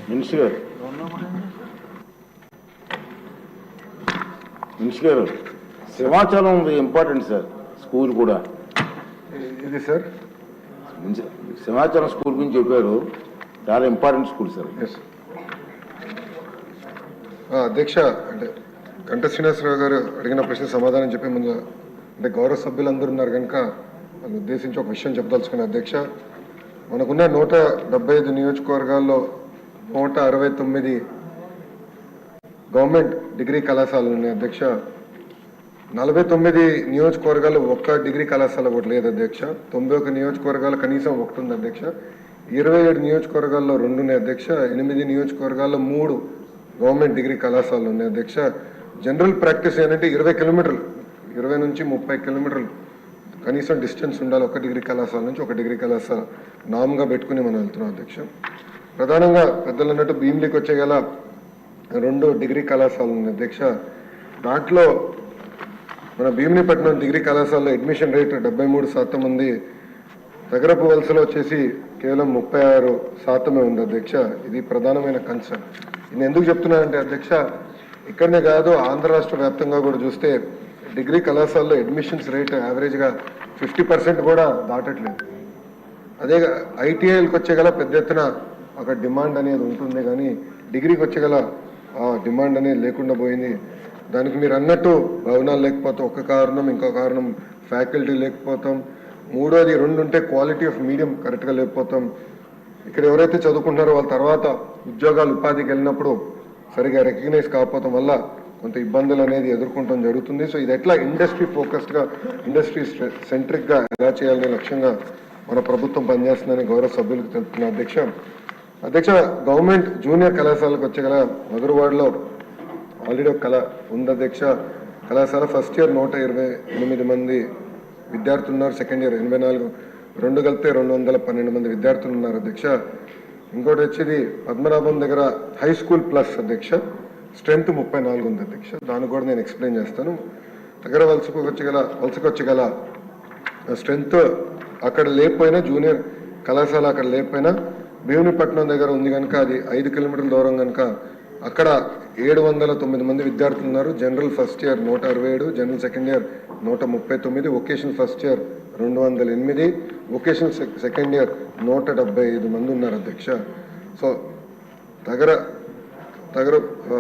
Minister గారు minister గారు Simhachalam important sir. School కూడా ఇది సార్ సింహాచలం స్కూల్ గురించి చెప్పారు. చాలా ఇంపార్టెంట్ స్కూల్ సార్. అధ్యక్ష, అంటే గంట శ్రీనివాసరావు గారు అడిగిన ప్రశ్న సమాధానం చెప్పే ముందు అంటే గౌరవ సభ్యులందరూ ఉన్నారు కనుక నన్ను ఉద్దేశించి ఒక విషయం చెప్పదలుచుకున్న అధ్యక్ష. మనకున్న 175 నియోజకవర్గాల్లో 169 గవర్నమెంట్ డిగ్రీ కళాశాలలు ఉన్నాయి అధ్యక్ష. 49 నియోజకవర్గాలు ఒక్క డిగ్రీ కళాశాల ఒకటి లేదు అధ్యక్ష. 91 నియోజకవర్గాలు కనీసం ఒకటి ఉంది అధ్యక్ష. 27 నియోజకవర్గాల్లో 2 ఉన్నాయి అధ్యక్ష. 8 నియోజకవర్గాల్లో 3 గవర్నమెంట్ డిగ్రీ కళాశాలలు ఉన్నాయి అధ్యక్ష. జనరల్ ప్రాక్టీస్ ఏంటంటే 20 కిలోమీటర్లు, 20 నుంచి 30 కిలోమీటర్లు కనీసం డిస్టెన్స్ ఉండాలి ఒక డిగ్రీ కళాశాల నుంచి ఒక డిగ్రీ కళాశాల నామ్గా పెట్టుకుని మనం వెళ్తున్నాం అధ్యక్ష. ప్రధానంగా పెద్దలు అన్నట్టు భీమిలికి వచ్చే గల 2 డిగ్రీ కళాశాలలు ఉన్నాయి అధ్యక్ష. దాంట్లో మన భీమినిపట్నం డిగ్రీ కళాశాలలో అడ్మిషన్ రేట్ 73% ఉంది. తగరపు వలసలో వచ్చేసి కేవలం 36% ఉంది అధ్యక్ష. ఇది ప్రధానమైన కన్సర్న్. నేను ఎందుకు చెప్తున్నానంటే అధ్యక్ష, ఇక్కడనే కాదు ఆంధ్ర రాష్ట్ర వ్యాప్తంగా కూడా చూస్తే డిగ్రీ కళాశాలలో అడ్మిషన్స్ రేట్ యావరేజ్గా 50% కూడా దాటట్లేదు. అదే ఐటీఐలకు వచ్చే గల పెద్ద ఎత్తున ఒక డిమాండ్ అనేది ఉంటుంది, కానీ డిగ్రీకి వచ్చే గల డిమాండ్ అనేది లేకుండా పోయింది. దానికి మీరు అన్నట్టు భవనాలు లేకపోతాం ఒక కారణం, ఇంకో కారణం ఫ్యాకల్టీ లేకపోతాం, మూడోది 2 ఉంటే క్వాలిటీ ఆఫ్ మీడియం కరెక్ట్గా లేకపోతాం. ఇక్కడ ఎవరైతే చదువుకుంటున్నారో వాళ్ళ తర్వాత ఉద్యోగాలు ఉపాధికి వెళ్ళినప్పుడు సరిగా రికగ్నైజ్ కాకపోవడం వల్ల కొంత ఇబ్బందులు అనేది ఎదుర్కొంటాం జరుగుతుంది. సో ఇది ఎట్లా ఇండస్ట్రీ ఫోకస్డ్గా, ఇండస్ట్రీ సెంట్రిక్గా ఎలా చేయాలనే లక్ష్యంగా మన ప్రభుత్వం పనిచేస్తుందని గౌరవ సభ్యులకు తెలుపుతున్న అధ్యక్ష. గవర్నమెంట్ జూనియర్ కళాశాలకు వచ్చే గల మధురవాడలో ఆల్రెడీ ఒక కళ ఉంది అధ్యక్ష. కళాశాల ఫస్ట్ ఇయర్ 128 మంది విద్యార్థులు ఉన్నారు. సెకండ్ ఇయర్ 84, 2 కలిపితే 212 మంది విద్యార్థులు ఉన్నారు అధ్యక్ష. ఇంకోటి వచ్చేది పద్మనాభం దగ్గర హై స్కూల్ ప్లస్ అధ్యక్ష, స్ట్రెంత్ 34 ఉంది అధ్యక్ష. దాన్ని కూడా నేను ఎక్స్ప్లెయిన్ చేస్తాను. దగ్గర వలసకు వచ్చగల స్ట్రెంత్ అక్కడ లేకపోయినా, జూనియర్ కళాశాల అక్కడ లేకపోయినా భీమునిపట్నం దగ్గర ఉంది కనుక అది 5 కిలోమీటర్ల దూరం కనుక అక్కడ 709 మంది విద్యార్థులు ఉన్నారు. General first year 167, general second year 139, vocational first year 208, vocational second year 175 మంది ఉన్నారు అధ్యక్ష. సో దగ్గర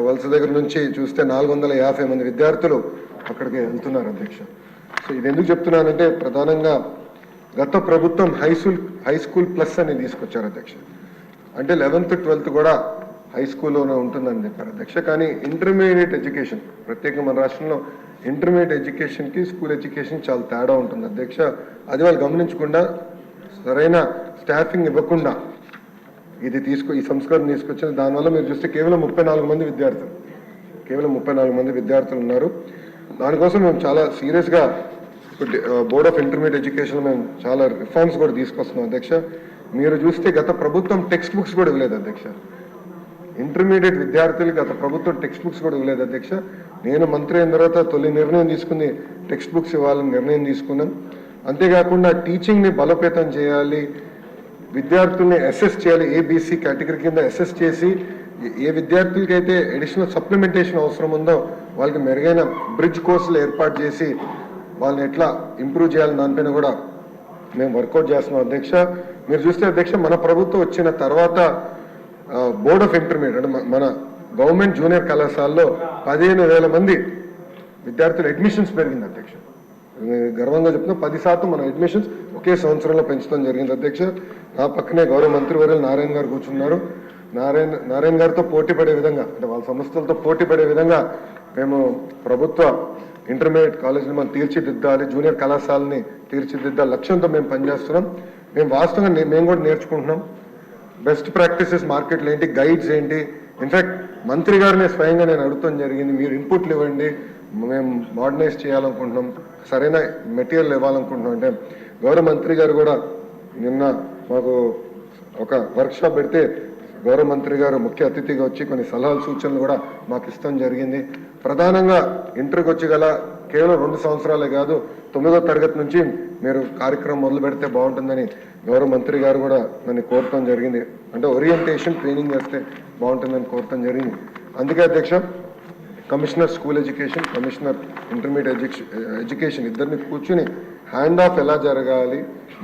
వలస దగ్గర నుంచి చూస్తే 450 మంది విద్యార్థులు అక్కడికి వెళ్తున్నారు అధ్యక్ష. సో ఇది ఎందుకు చెప్తున్నానంటే ప్రధానంగా గత ప్రభుత్వం హై స్కూల్ ప్లస్ అని తీసుకొచ్చారు అధ్యక్ష. అంటే 11th 12th కూడా హై స్కూల్లోనే ఉంటుందని చెప్పారు అధ్యక్ష. కానీ ఇంటర్మీడియట్ ఎడ్యుకేషన్, ప్రత్యేకంగా మన రాష్ట్రంలో ఇంటర్మీడియట్ ఎడ్యుకేషన్కి స్కూల్ ఎడ్యుకేషన్ చాలా తేడా ఉంటుంది అధ్యక్ష. అది వాళ్ళు గమనించకుండా సరైన స్టాఫింగ్ ఇవ్వకుండా ఈ సంస్కరణ తీసుకొచ్చిన దానివల్ల మీరు చూస్తే కేవలం 34 మంది విద్యార్థులు ఉన్నారు. దానికోసం మేము చాలా సీరియస్గా బోర్డ్ ఆఫ్ ఇంటర్మీడియట్ ఎడ్యుకేషన్ మేము చాలా రిఫార్మ్స్ కూడా తీసుకొస్తున్నాం అధ్యక్ష. మీరు చూస్తే గత ప్రభుత్వం టెక్స్ట్ బుక్స్ కూడా ఇవ్వలేదు అధ్యక్ష. ఇంటర్మీడియట్ విద్యార్థులకు గత ప్రభుత్వం టెక్స్ట్ బుక్స్ కూడా ఇవ్వలేదు అధ్యక్ష. నేను మంత్రి అయిన తర్వాత తొలి నిర్ణయం తీసుకుని టెక్స్ట్ బుక్స్ ఇవ్వాలని నిర్ణయం తీసుకున్నాం. అంతేకాకుండా టీచింగ్ని బలోపేతం చేయాలి, విద్యార్థుల్ని అసెస్ చేయాలి, ఏబీసీ కేటగిరీ కింద అసెస్ చేసి ఏ విద్యార్థులకైతే అడిషనల్ సప్లిమెంటేషన్ అవసరం ఉందో వాళ్ళకి మెరుగైన బ్రిడ్జ్ కోర్సులు ఏర్పాటు చేసి వాళ్ళని ఎట్లా ఇంప్రూవ్ చేయాలని దానిపైన కూడా మేము వర్కౌట్ చేస్తున్నాం అధ్యక్ష. మీరు చూస్తే అధ్యక్ష, మన ప్రభుత్వం వచ్చిన తర్వాత బోర్డ్ ఆఫ్ ఇంటర్మీడియట్ అంటే మన గవర్నమెంట్ జూనియర్ కళాశాలలో 15,000 మంది విద్యార్థులు అడ్మిషన్స్ పెరిగింది అధ్యక్ష. గర్వంగా చెప్తున్నా 10% మన అడ్మిషన్స్ ఒకే సంవత్సరంలో పెంచడం జరిగింది అధ్యక్ష. నా పక్కనే గౌరవ మంత్రివర్యులు నారాయణ గారు కూర్చున్నారు. నారాయణ గారితో పోటీ పడే విధంగా, అంటే వాళ్ళ సంస్థలతో పోటీ పడే విధంగా మేము ప్రభుత్వ ఇంటర్మీడియట్ కాలేజీని మనం తీర్చిదిద్దాలి, జూనియర్ కళాశాలని తీర్చిదిద్దాలి లక్ష్యంతో మేము పనిచేస్తున్నాం. మేము వాస్తవంగా మేము కూడా నేర్చుకుంటున్నాం. బెస్ట్ ప్రాక్టీసెస్ మార్కెట్లు ఏంటి, గైడ్స్ ఏంటి. ఇన్ఫ్యాక్ట్ మంత్రి గారిని స్వయంగా నేను అడుగుతాం జరిగింది, మీరు ఇన్పుట్లు ఇవ్వండి, మేము మోడర్నైజ్ చేయాలనుకుంటున్నాం, సరైన మెటీరియల్ ఇవ్వాలనుకుంటున్నాం. అంటే గౌరవ మంత్రి గారు కూడా నిన్న మాకు ఒక వర్క్షాప్ పెడితే గౌరవ మంత్రి గారు ముఖ్య అతిథిగా వచ్చి కొన్ని సలహాలు సూచనలు కూడా మాకు ఇష్టం జరిగింది. ప్రధానంగా ఇంటర్కి వచ్చి గల కేవలం 2 సంవత్సరాలే కాదు 9వ తరగతి నుంచి మీరు కార్యక్రమం మొదలు పెడితే బాగుంటుందని గౌరవ మంత్రి గారు కూడా నన్ను కోరటం జరిగింది. అంటే ఓరియంటేషన్ ట్రైనింగ్ చేస్తే బాగుంటుందని కోరటం జరిగింది. అందుకే అధ్యక్ష commissioner school education, commissioner intermediate education ఇద్దరిని కూర్చుని హ్యాండ్ ఆఫ్ ఎలా జరగాలి,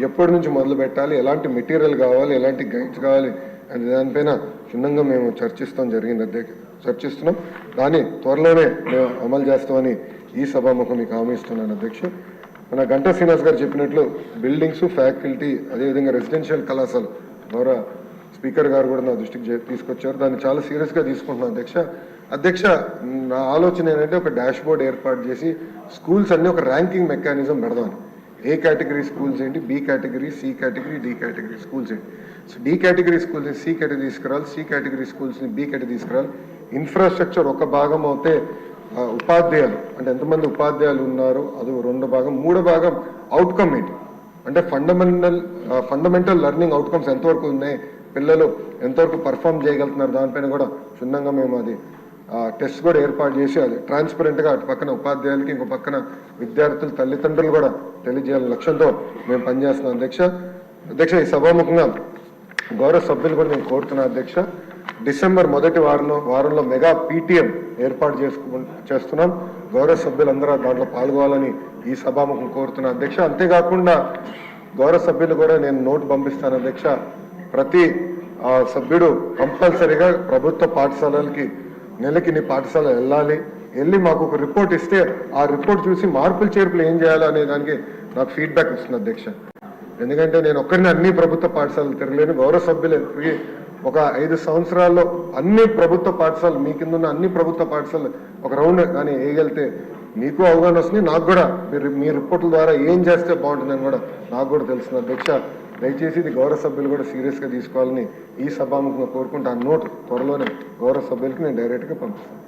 ఎప్పటి నుంచి మొదలు పెట్టాలి, ఎలాంటి మెటీరియల్ కావాలి, ఎలాంటి గైడ్స్ కావాలి అని దానిపైన క్షుణ్ణంగా మేము చర్చిస్తున్నాం. దాన్ని త్వరలోనే మేము అమలు చేస్తామని ఈ సభాముఖం మీకు హామీ ఇస్తున్నాను అధ్యక్ష. మన గంటా శ్రీనివాస్ గారు చెప్పినట్లు బిల్డింగ్స్, ఫ్యాకల్టీ, అదేవిధంగా రెసిడెన్షియల్ కళాశాల గౌరవ స్పీకర్ గారు కూడా నా దృష్టికి తీసుకొచ్చారు. దాన్ని చాలా సీరియస్గా తీసుకుంటున్నాను అధ్యక్ష. నా ఆలోచన ఏంటంటే ఒక డాష్ బోర్డ్ ఏర్పాటు చేసి స్కూల్స్ అన్ని ఒక ర్యాంకింగ్ మెకానిజం పెడదామని. ఏ కేటగిరీ స్కూల్స్ ఏంటి, B category, C category, D category schools ఏంటి. సో డి కేటగిరీ స్కూల్స్ని సి కేటగిరీ తీసుకురావాలి, సి కేటగిరీ స్కూల్స్ని బి కేటగిరీ తీసుకురావాలి. ఇన్ఫ్రాస్ట్రక్చర్ ఒక భాగం అవుతే ఉపాధ్యాయులు అంటే ఎంతమంది ఉపాధ్యాయులు ఉన్నారు అది 2 భాగం, 3 భాగం అవుట్కమ్ ఏంటి అంటే ఫండమెంటల్ లెర్నింగ్ అవుట్కమ్స్ ఎంతవరకు ఉన్నాయి, పిల్లలు ఎంతవరకు పర్ఫామ్ చేయగలుగుతున్నారు, దానిపైన కూడా క్షుణ్ణంగా మేము అది టెస్ట్ కూడా ఏర్పాటు చేసి అది ట్రాన్స్పరెంట్గా అటు పక్కన ఉపాధ్యాయులకి ఇంకో పక్కన విద్యార్థులు తల్లిదండ్రులు కూడా తెలియజేయాలనే లక్ష్యంతో మేము పనిచేస్తున్నాం అధ్యక్ష. ఈ సభాముఖంగా గౌరవ సభ్యులు కూడా నేను కోరుతున్నా అధ్యక్ష. డిసెంబర్ మొదటి వారంలో మెగా పీటీఎం ఏర్పాటు చేస్తున్నాం. గౌరవ సభ్యులందరూ దాంట్లో పాల్గొవాలని ఈ సభాముఖం కోరుతున్నా అధ్యక్ష. అంతేకాకుండా గౌరవ సభ్యులు కూడా నేను నోటు పంపిస్తాను అధ్యక్ష. ప్రతి సభ్యుడు కంపల్సరీగా ప్రభుత్వ పాఠశాలలకి నెలకి నీ పాఠశాల వెళ్ళి మాకు ఒక రిపోర్ట్ ఇస్తే ఆ రిపోర్ట్ చూసి మార్పులు చేర్పులు ఏం చేయాలో అనే దానికి నాకు ఫీడ్బ్యాక్ ఇస్తుంది అధ్యక్ష. ఎందుకంటే నేను ఒక్కరిని అన్ని ప్రభుత్వ పాఠశాలలు తిరగలేను. గౌరవ సభ్యులు ఒక 5 సంవత్సరాల్లో అన్ని ప్రభుత్వ పాఠశాలలు మీ కింద ఉన్న అన్ని ప్రభుత్వ పాఠశాలలు ఒక రౌండ్ కానీ వేయగలిగితే మీకు అవగాహన వస్తుంది, నాకు కూడా మీ రిపోర్ట్ల ద్వారా ఏం చేస్తే బాగుంటుందని కూడా నాకు కూడా తెలుస్తుంది అధ్యక్ష. దయచేసి ఇది గౌరవ సభ్యులు కూడా సీరియస్గా తీసుకోవాలని ఈ సభాముఖంగా కోరుకుంటే ఆ నోట్ త్వరలోనే గౌరవ సభ్యులకి నేను డైరెక్ట్గా పంపిస్తాను.